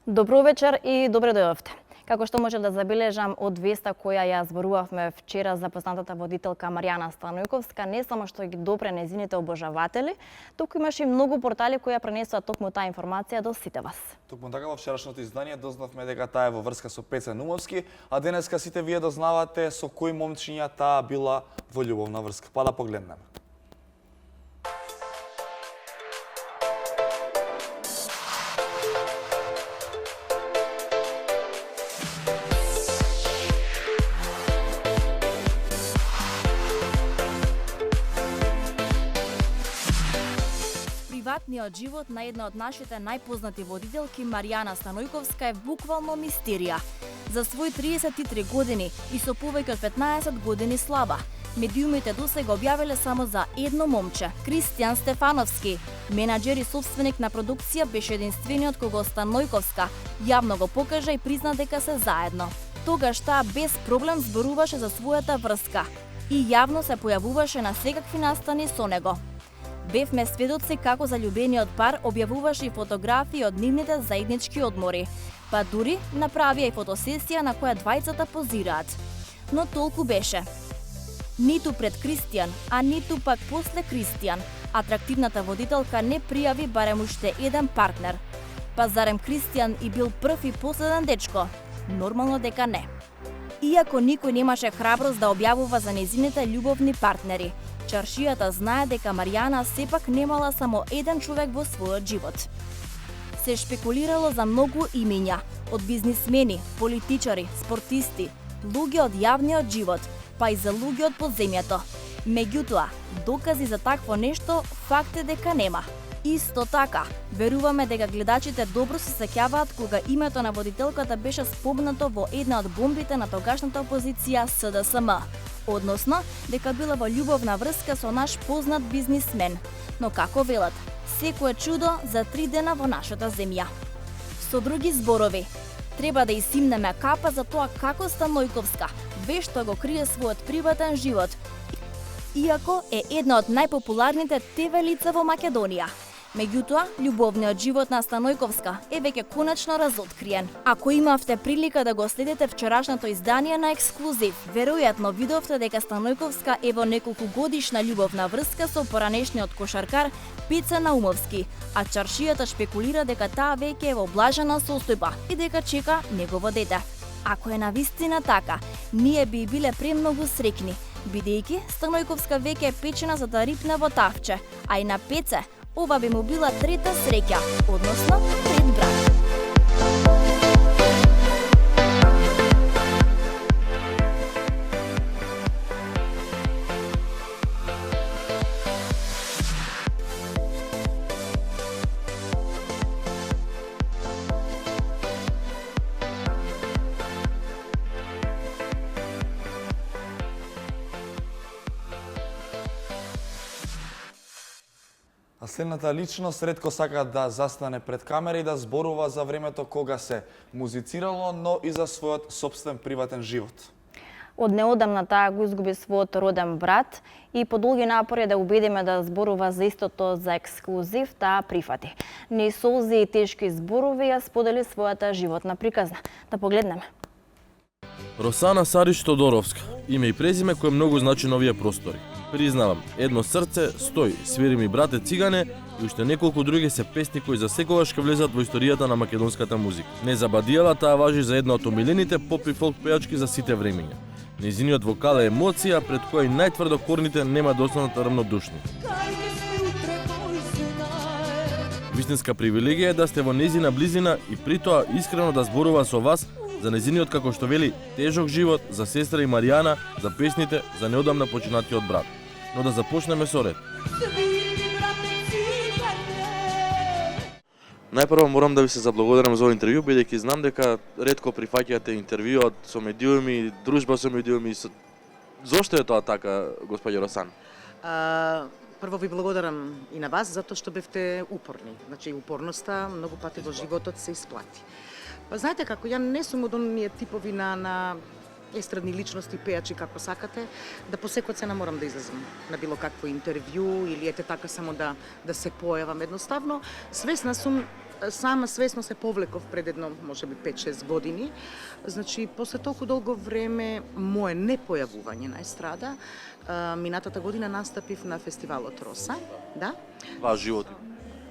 Добро вечер и добре дојдовте. Како што може да забележам од веста која ја зборувавме вчера за познатата водителка Маријана Станојковска, не само што ги допре нејзините обожаватели, туку имаше и многу портали кои ја пренесоа токму таа информација до сите вас. Токму така во вчерашното издание дознавме дека таа е во врска со Пеце Нумовски, а денеска сите вие дознавате со кои момчиња таа била во љубовна врска. Па да погледнеме. Приватниот живот на една од нашите најпознати водителки, Маријана Станојковска, е буквално мистерија. За своји 33 години и со повеќе од 15 години слава, медиумите досега објавиле само за едно момче, Кристијан Стефановски. Менаџер и собственик на продукција беше единствениот кого Станојковска јавно го покажа и призна дека се заедно. Тогаш таа без проблем зборуваше за својата врска и јавно се појавуваше на секакви настани со него. Бевме сведоци како заљубениот пар објавуваше и фотографии од нивните заеднички одмори, па дури направија и фотосесија на која двајцата позираат. Но толку беше. Ниту пред Кристијан, а ниту пак после Кристијан, атрактивната водителка не пријави барем уште еден партнер. Па зарем Кристијан и бил прв и последен дечко? Нормално дека не. Иако никој немаше храброст да објавува за нејзините љубовни партнери, чаршијата знае дека Маријана сепак немала само еден човек во својот живот. Се шпекулирало за многу имиња, од бизнисмени, политичари, спортисти, луѓе од јавниот живот, па и за луѓе од подземјето. Меѓутоа, докази за такво нешто факт е дека нема. Исто така, веруваме дека гледачите добро се сеќаваат кога името на водителката беше спомнато во една од бомбите на тогашната опозиција СДСМ, односно дека била во љубовна врска со наш познат бизнисмен. Но како велат, секое чудо за 3 дена во нашата земја. Со други зборови, треба да исимнеме капа за тоа како Станојковска вешто го крие својот приватен живот, иако е една од најпопуларните ТВ лица во Македонија. Меѓутоа, љубовниот живот на Станојковска е веќе конечно разоткриен. Ако имавте прилика да го следите вчерашното издание на Ексклузив, веројатно видовте дека Станојковска е во неколку годишна љубовна врска со поранешниот кошаркар Пеце Наумовски, а чаршијата шпекулира дека таа веќе е во блажена состојба и дека чека негово дете. Ако е навистина така, ние би биле премногу среќни, бидејќи Станојковска веќе е печена за да рипне во тавче, а и на Пеце ова би му била трета среќа, односно трет брак. А следната личност ретко сака да застане пред камера и да зборува за времето кога се музицирало, но и за својот собствен приватен живот. Од неодамна таа го изгуби својот роден брат и по долги напори да убедиме да зборува за истото за Ексклузив, таа прифати. Ни солзи и тешки зборови ја сподели својата животна приказна. Да погледнеме. Росана Сарич Тодоровска, име и презиме кое многу значи на овие простори. Признавам, едно срце, стој, свири ми брате цигане и уште неколку други се песни кои за секогаш ќе влезат во историјата на македонската музика. Не забадијала, таа важи за една од омилените поп и фолк пејачки за сите времиња. Нејзиниот вокал е емоција пред која и најтврдокорните нема да останат равнодушни. Вистинска привилегија е да сте во нејзина близина и притоа искрено да зборува со вас за нејзиниот, како што вели, тежок живот, за сестра и Маријана, за песните, за неодамна починатиот брат. Но да започнеме со ред. Најпрво морам да ви се заблагодарам за овој интервју, бидејќи знам дека ретко прифаќате интервјуот со медиуми, дружба со медиуми. Зошто е тоа така, господјо Росан? Прво ви благодарам и на вас затоа што бевте упорни. Значи упорноста многу пати во животот се исплати. Па знаете како, ја не сум од оние типови на естрадни личности, пејачи како сакате, да по секоја цена морам да излезам на било какво интервју или ете така само да се појавам. Едноставно, свесна сум сама свесно се повлеков пред едно, можеби 5-6 години. Значи, после толку долго време мое непојавување на естрада, минатата година настапив на фестивалот Роса, да? Два животи.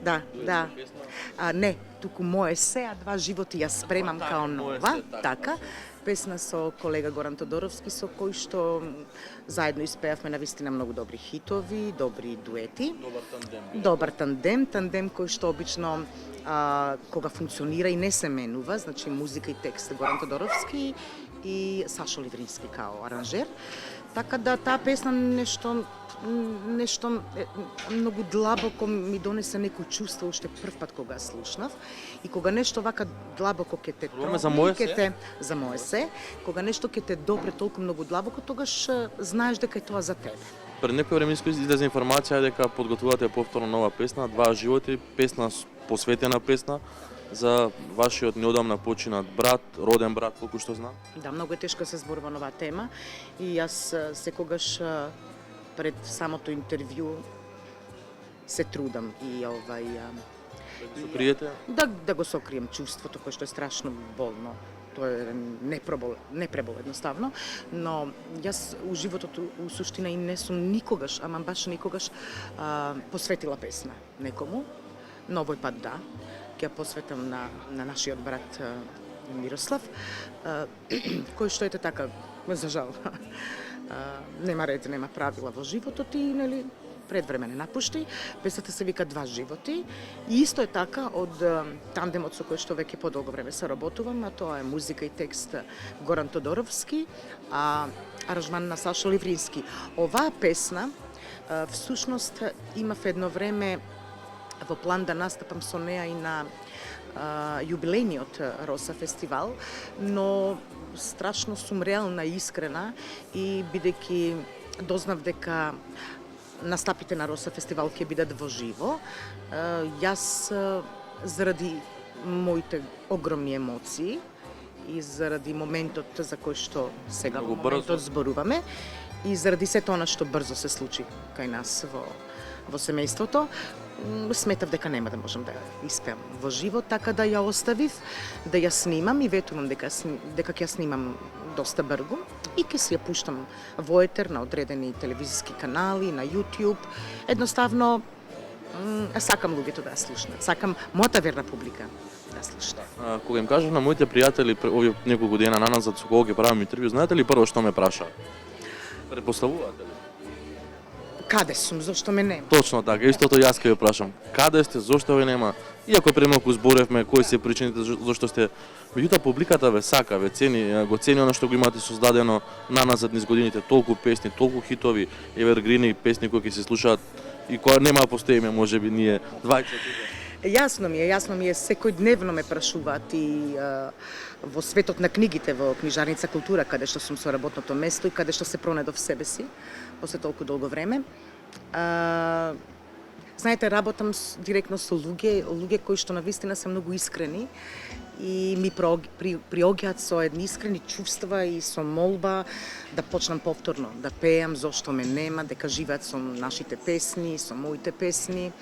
Да. Не, туку мое се, а два животи ја спремам као нова, така. Песна со колега Горан Тодоровски, со кој што заедно испеавме навистина многу добри хитови, добри дуети. Добар тандем, кој што обично кога функционира и не се менува, значи музика и текст Горан Тодоровски и Сашо Ливрински као аранжер. Така да таа песна нешто многу длабоко ми донесе некој чувство уште прв пат кога слушнав и кога нешто вака длабоко ќе те троне, за мое се, кога нешто ќе те допре толку многу длабоко, тогаш знаеш дека е тоа за тебе. Пред некој време излезе информација дека подготвувате повторно нова песна, Два животи, песна посветена песна за вашиот неодамна починат брат, роден брат, колку што знам. Да, многу е тешко се зборува на оваа тема и јас секогаш пред самото интервју се трудам и Сокриете? Да го сокрием чувството кое што е страшно болно. Тоа е непребол едноставно, но јас у животот у суштина и не сум никогаш, ама баш никогаш посветила песна некому. Но овој пат да, ќе ја посветам на нашиот брат Мирослав, кој што ете така, за жал, нема ред, нема правила во животот и, нели, пред време не напушти. Песната се вика Два животи и исто е така од тандемот со кој што веќе подолго време се работувам, а тоа е музика и текст Горан Тодоровски, а аранжман на Сашо Ливрински. Оваа песна, всушност, имав едно време во план да настапам со неа и на јубилејниот Роса фестивал, но страшно сум реална и искрена и бидејќи дознав дека настапите на Роса фестивал ќе бидат во живо, јас заради моите огромни емоции и заради моментот за кој што сега во моментот зборуваме и заради сето она што брзо се случи кај нас во семејството, сметав дека нема да можам да испеам во живо, така да ја оставив, да ја снимам и ветувам дека ќе ја снимам доста брзо и ќе се ја пуштам во етер на одредени телевизиски канали, на YouTube. Едноставно, сакам луѓето да ја слушнат, сакам мојата верна публика да слуша. Кога им кажав на моите пријатели овие неколку дена наназад со кого ќе правам интервју, знаете ли прво што ме праша? Предпоставувате ли? Каде сум, зошто ме нема? Точно така, истото јас ќе ве прашам. Каде сте, зошто ве нема? Иако премалку зборевме кои се причините зошто сте, меѓутоа публиката ве сака, ве цени, го цени она што го имате создадено наназад низ годините, толку песни, толку хитови, евергрини песни кои ќе се слушаат и кои нема да постоиме можеби ние двајца тука. Јасно ми е, секој дневно ме прашуваат и во светот на книгите, во книжарница Култура, каде што сум со работното место и каде што се пронедов себе си, после толку долго време. Знаете, работам директно со луѓе кои што навистина се многу искрени и ми приоѓаат со едни искрени чувства и со молба да почнам повторно да пеам, зошто ме нема, дека живеат со нашите песни, со моите песни,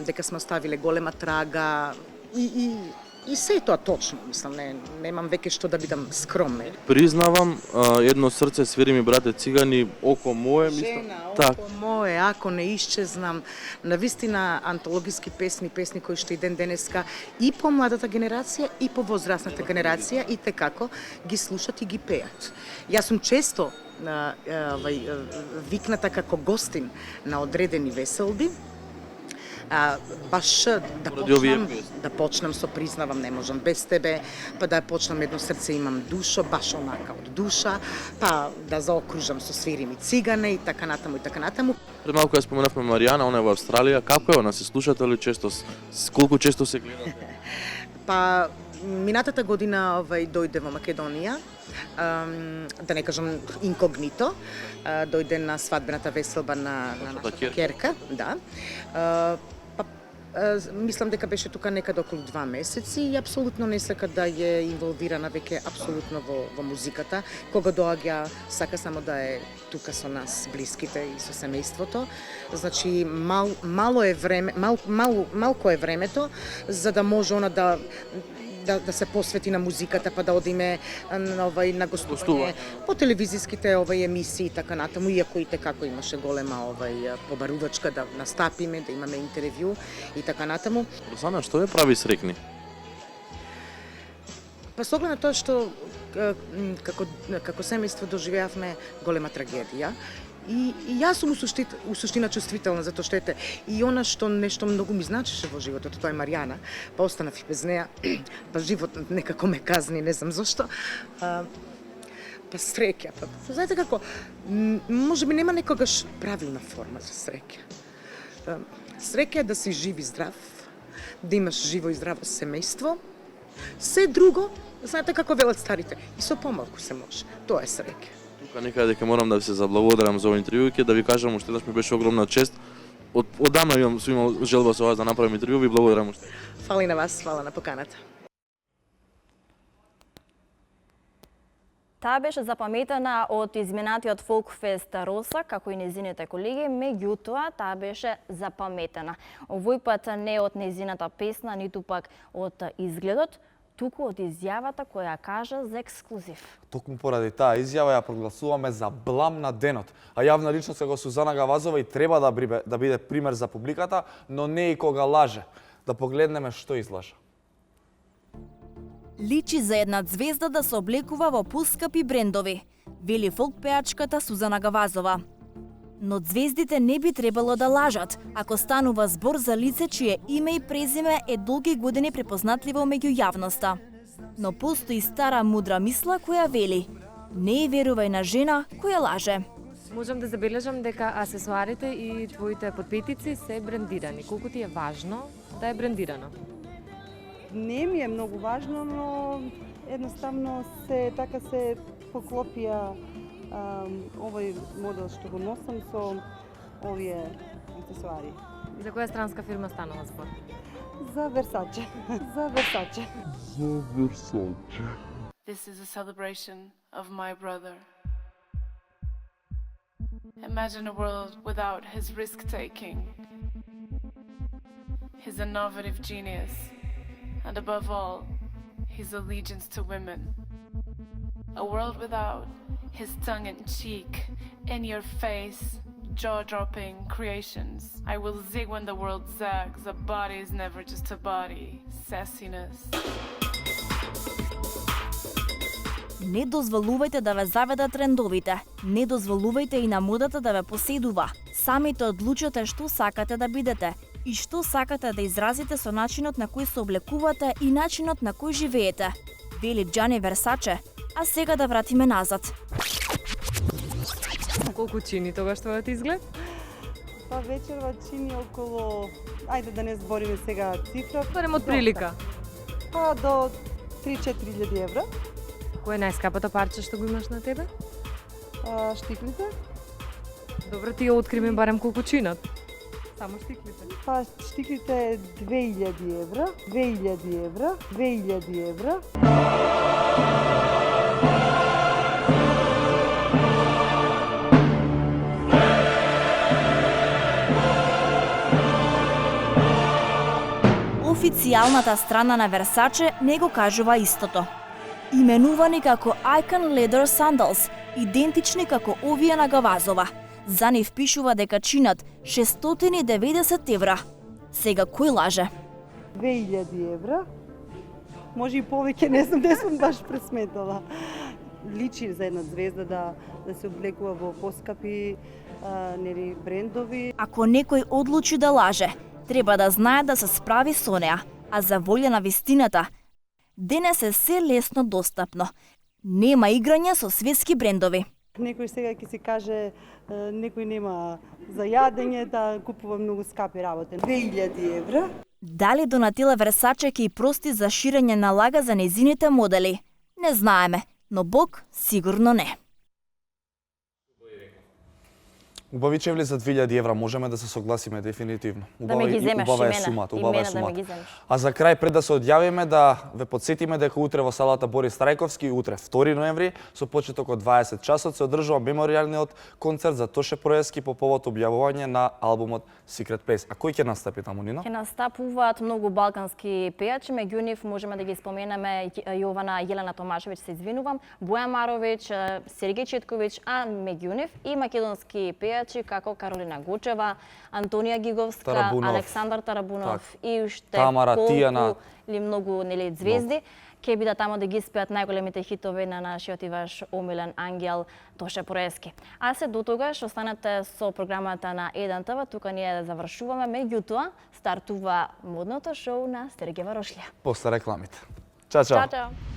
дека сме оставиле голема трага и се е тоа точно, мислам, немам веќе што да бидам скромна. Признавам, едно срце свири ми брате цигани, око мое, мислам. Жена, око мое, ако не исчезнам, навистина антологиски песни кои што и ден денеска и по младата генерација и по возрастната генерација и текако ги слушат и ги пеат. Јас сум често викната како гостин на одредени веселби, баш да почнам со признавам не можам без тебе, па да почнам едно срце имам душо, баш онака од душа, па да заокружам со свири ми цигане и така натаму. Пред малку ја споменавме Маријана, она е во Австралија, како е она, се слушате ли често, колку често се гледате? Па минатата година дојде во Македонија, да не кажам инкогнито, дојде на свадбената веселба на нашата ќерка, да. Мислам дека беше тука некаде околу 2 месеци и апсолутно не сака да е инволвирана веќе апсолутно во музиката. Кога доаѓа, сака само да е тука со нас, блиските и со семејството. Значи, малко е времето за да може она да се посвети на музиката, па да одиме на гостување по телевизиските емисии и така натаму, иако и како имаше голема побарувачка да настапиме, да имаме интервју и така натаму. Росана, што ве прави срекни? Па со оглед на тоа што како семејство доживеавме голема трагедија, и јас сум у суштина чувствителна затоа што и она што нешто многу ми значеше во животот, тоа е Маријана, па останав и без неа, па животот некако ме казни, не знам зошто. Па среќа, па знаете како, можеби нема некогаш правилна форма за среќа. Среќа е да си жив и здрав, да имаш живо и здраво семејство. Се друго, знаете како велат старите, и со помалку се може. Тоа е среќа. Тука некаде дека морам да ви се заблагодарам за овој интервју, ќе да ви кажам уште еднаш ми беше огромна чест. Одамна сум имал желба со вас да направам интервју, ви благодарам уште. Фала и на вас, фала на поканата. Таа беше запаметена од изминатиот Фолкфест Роса, како и незините колеги, меѓутоа таа беше запаметена. Овој пат не од незината песна, ниту пак од изгледот, туку од изјавата која кажа за ексклузив. Токму поради таа изјава ја прогласуваме за блам на денот. А јавна личност како Сузана Гавазова и треба да биде пример за публиката, но не и кога лаже. Да погледнеме што излажа. Личи за една звезда да се облекува во поскапи брендови, вели фолк пеачката Сузана Гавазова. Но звездите не би требало да лажат, ако станува збор за лице чие име и презиме е долги години препознатливо меѓу јавноста. Но постои стара мудра мисла која вели: не верувај на жена која лаже. Можам да забележам дека асесуарите и твоите подпетици се брендирани. Колку ти е важно да е брендирано? Не ми е многу важно, но едноставно се поклопија овој модел што го носам со овие аксесуари. За која странска фирма станува збор? За Versace. За Versace. This is a celebration of my brother. Imagine a world without his risk-taking, his innovative genius, and above all, his allegiance to women. A world without his tongue-in-cheek, in-your-face, jaw-dropping creations. I will zig when the world zags. A body is never just a body. Sassiness. Не дозволувајте да ве заведат трендовите. Не дозволувајте и на модата да ве поседува. Самите одлучете што сакате да бидете и што сакате да изразите со начинот на кој се облекувате и начинот на кој живеете, вели Джани Версаче. А сега да вратиме назад. Колку чини тогаш твојот изглед? Па вечерва чини околу, ајде да не збориме сега цифра. Барем од прилика. Па до 3-4 евра. Кој е најскапото парче што го имаш на тебе? Штиклите. Добро, ти ја откриме барем колку чинат. Само штиклите. Па штиклите е 2000 евра, 2000 евра, 2000 евра. Официјалната страна на Versace не го кажува истото. Именувани како Icon Leather Sandals, идентични како овие на Гавазова. За нив пишува дека чинат 690 евра. Сега кој лаже? 2000 евра. Може и повеќе, не знам, не сум баш пресметала. Личи за една звезда да се облекува во поскапи брендови. Ако некој одлучи да лаже, треба да знае да се справи со неа, а за волја на вистината, денес е се лесно достапно. Нема играње со светски брендови. Некој сега ќе си каже, некој нема за јадење, да купува многу скапи работи. 2000 евра. Дали Донатела Версаче ќе и прости за ширење на лага за незините модели? Не знаеме, но Бог сигурно не. Убави чевли за 2000 евра, можеме да се согласиме дефинитивно. Да ме ги земеш убава е имена, сумата, убава е имена да ме сумата. ги земеш. А за крај пред да се одјавиме да ве потсетиме дека утре во салата Борис Трајковски, утре 2 ноември со почеток од 20 часот се одржува меморијалниот концерт за Тоше Проески по повод објавување на албумот Secret Place. А кој ќе настапи таму, Нино? Ќе настапуваат многу балкански пејачи, меѓу нив можеме да ги споменеме Јована Јелена Томашевиќ, се извинувам, Боја Маровиќ, Сергеј Четковиќ, а меѓу нив и македонски пејачи како Каролина Гочева, Антонија Гиговска, Тарабунов. Александар Тарабунов и уште Тамара, колку Тијана. или многу нели звезди ќе бидат таму да ги испеат најголемите хитови на нашиот и ваш омилен ангел Тоше Проески. А се до тогаш останете со програмата на 1 ТВ, тука ние завршуваме, меѓутоа стартува модното шоу на Сергеј Варошлија. После рекламите. Чао, чао. Чао, чао.